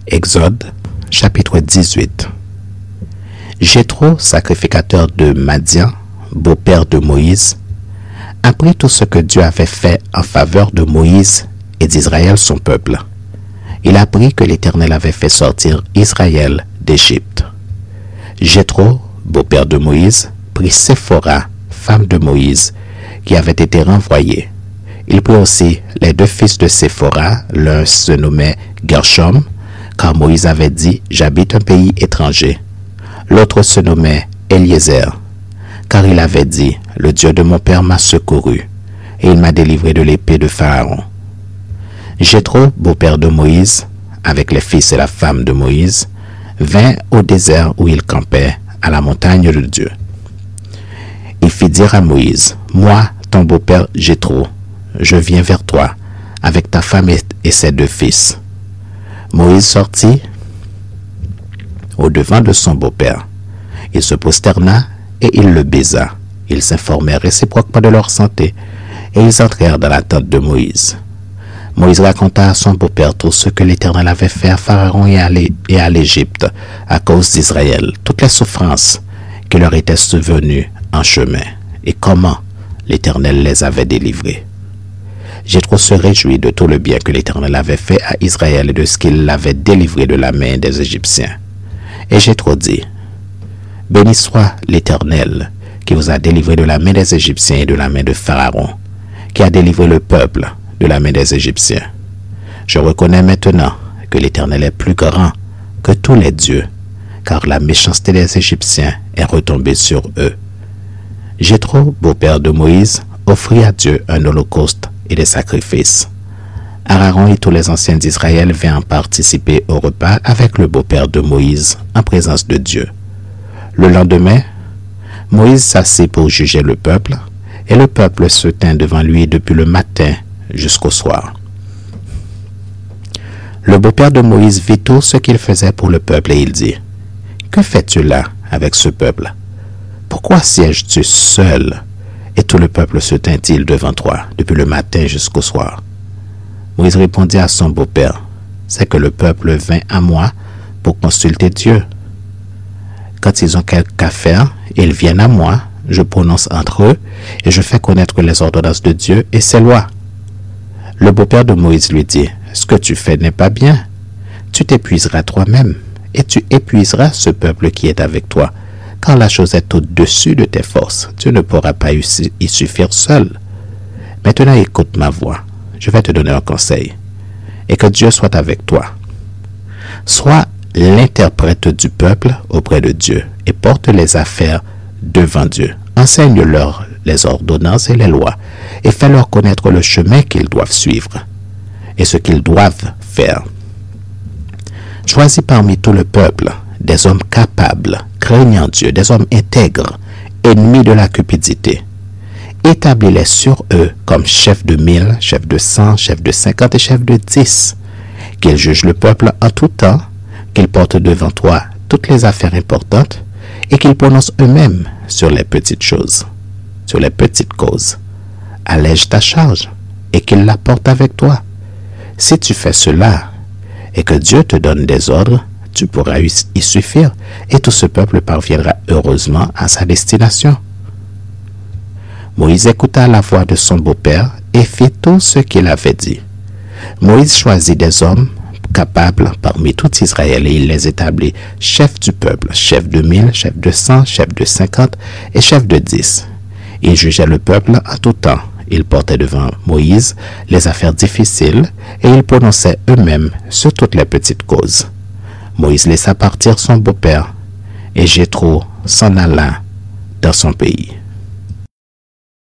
Exode, chapitre 18. Jéthro, sacrificateur de Madian, beau-père de Moïse, apprit tout ce que Dieu avait fait en faveur de Moïse et d'Israël son peuple. Il apprit que l'Éternel avait fait sortir Israël d'Égypte. Jéthro, beau-père de Moïse, prit Séphora, femme de Moïse, qui avait été renvoyée. Il prit aussi les deux fils de Séphora, l'un se nommait Gershom, car Moïse avait dit « J'habite un pays étranger ». L'autre se nommait Eliezer, car il avait dit « Le Dieu de mon père m'a secouru, et il m'a délivré de l'épée de Pharaon ». Jéthro, beau-père de Moïse, avec les fils et la femme de Moïse, vint au désert où il campait, à la montagne de Dieu. Il fit dire à Moïse, « Moi, ton beau-père Jéthro, je viens vers toi, avec ta femme et ses deux fils. » Moïse sortit au-devant de son beau-père. Il se prosterna et il le baisa. Ils s'informèrent réciproquement de leur santé et ils entrèrent dans la tente de Moïse. Moïse raconta à son beau-père tout ce que l'Éternel avait fait à Pharaon et à l'Égypte à cause d'Israël, toutes les souffrances qui leur étaient survenues en chemin et comment l'Éternel les avait délivrés. Jéthro se réjouit de tout le bien que l'Éternel avait fait à Israël et de ce qu'il l'avait délivré de la main des Égyptiens. Et Jéthro dit, « Béni soit l'Éternel qui vous a délivré de la main des Égyptiens et de la main de Pharaon, qui a délivré le peuple de la main des Égyptiens. Je reconnais maintenant que l'Éternel est plus grand que tous les dieux, car la méchanceté des Égyptiens est retombée sur eux. » Jéthro, beau-père de Moïse, offrit à Dieu un holocauste et des sacrifices. Aaron et tous les anciens d'Israël vinrent participer au repas avec le beau-père de Moïse en présence de Dieu. Le lendemain, Moïse s'assit pour juger le peuple, et le peuple se tint devant lui depuis le matin jusqu'au soir. Le beau-père de Moïse vit tout ce qu'il faisait pour le peuple et il dit, « Que fais-tu là avec ce peuple? Pourquoi sièges-tu seul et tout le peuple se tint-il devant toi depuis le matin jusqu'au soir? » Moïse répondit à son beau-père, « C'est que le peuple vint à moi pour consulter Dieu. Quand ils ont quelque affaire, ils viennent à moi, je prononce entre eux et je fais connaître les ordonnances de Dieu et ses lois. » Le beau-père de Moïse lui dit, « Ce que tu fais n'est pas bien. Tu t'épuiseras toi-même et tu épuiseras ce peuple qui est avec toi, car la chose est au-dessus de tes forces. Tu ne pourras pas y suffire seul. Maintenant écoute ma voix. Je vais te donner un conseil. Et que Dieu soit avec toi. Sois l'interprète du peuple auprès de Dieu et porte les affaires devant Dieu. Enseigne-leur les ordonnances et les lois et fais-leur connaître le chemin qu'ils doivent suivre et ce qu'ils doivent faire. Choisis parmi tout le peuple des hommes capables, craignant Dieu, des hommes intègres, ennemis de la cupidité. Établis-les sur eux comme chefs de 1000, chefs de 100, chefs de 50 et chefs de 10. Qu'ils jugent le peuple en tout temps, qu'ils portent devant toi toutes les affaires importantes et qu'ils prononcent eux-mêmes sur les petites choses, sur les petites causes. Allège ta charge et qu'ils la portent avec toi. Si tu fais cela et que Dieu te donne des ordres, tu pourras y suffire et tout ce peuple parviendra heureusement à sa destination. Moïse écouta la voix de son beau-père et fit tout ce qu'il avait dit. Moïse choisit des hommes capables parmi tout Israël et il les établit chefs du peuple, chefs de 1000, chefs de 100, chefs de 50 et chefs de 10. Ils jugeaient le peuple en tout temps. Ils portaient devant Moïse les affaires difficiles et ils prononçaient eux-mêmes sur toutes les petites causes. Moïse laissa partir son beau-père et Jéthro s'en alla dans son pays.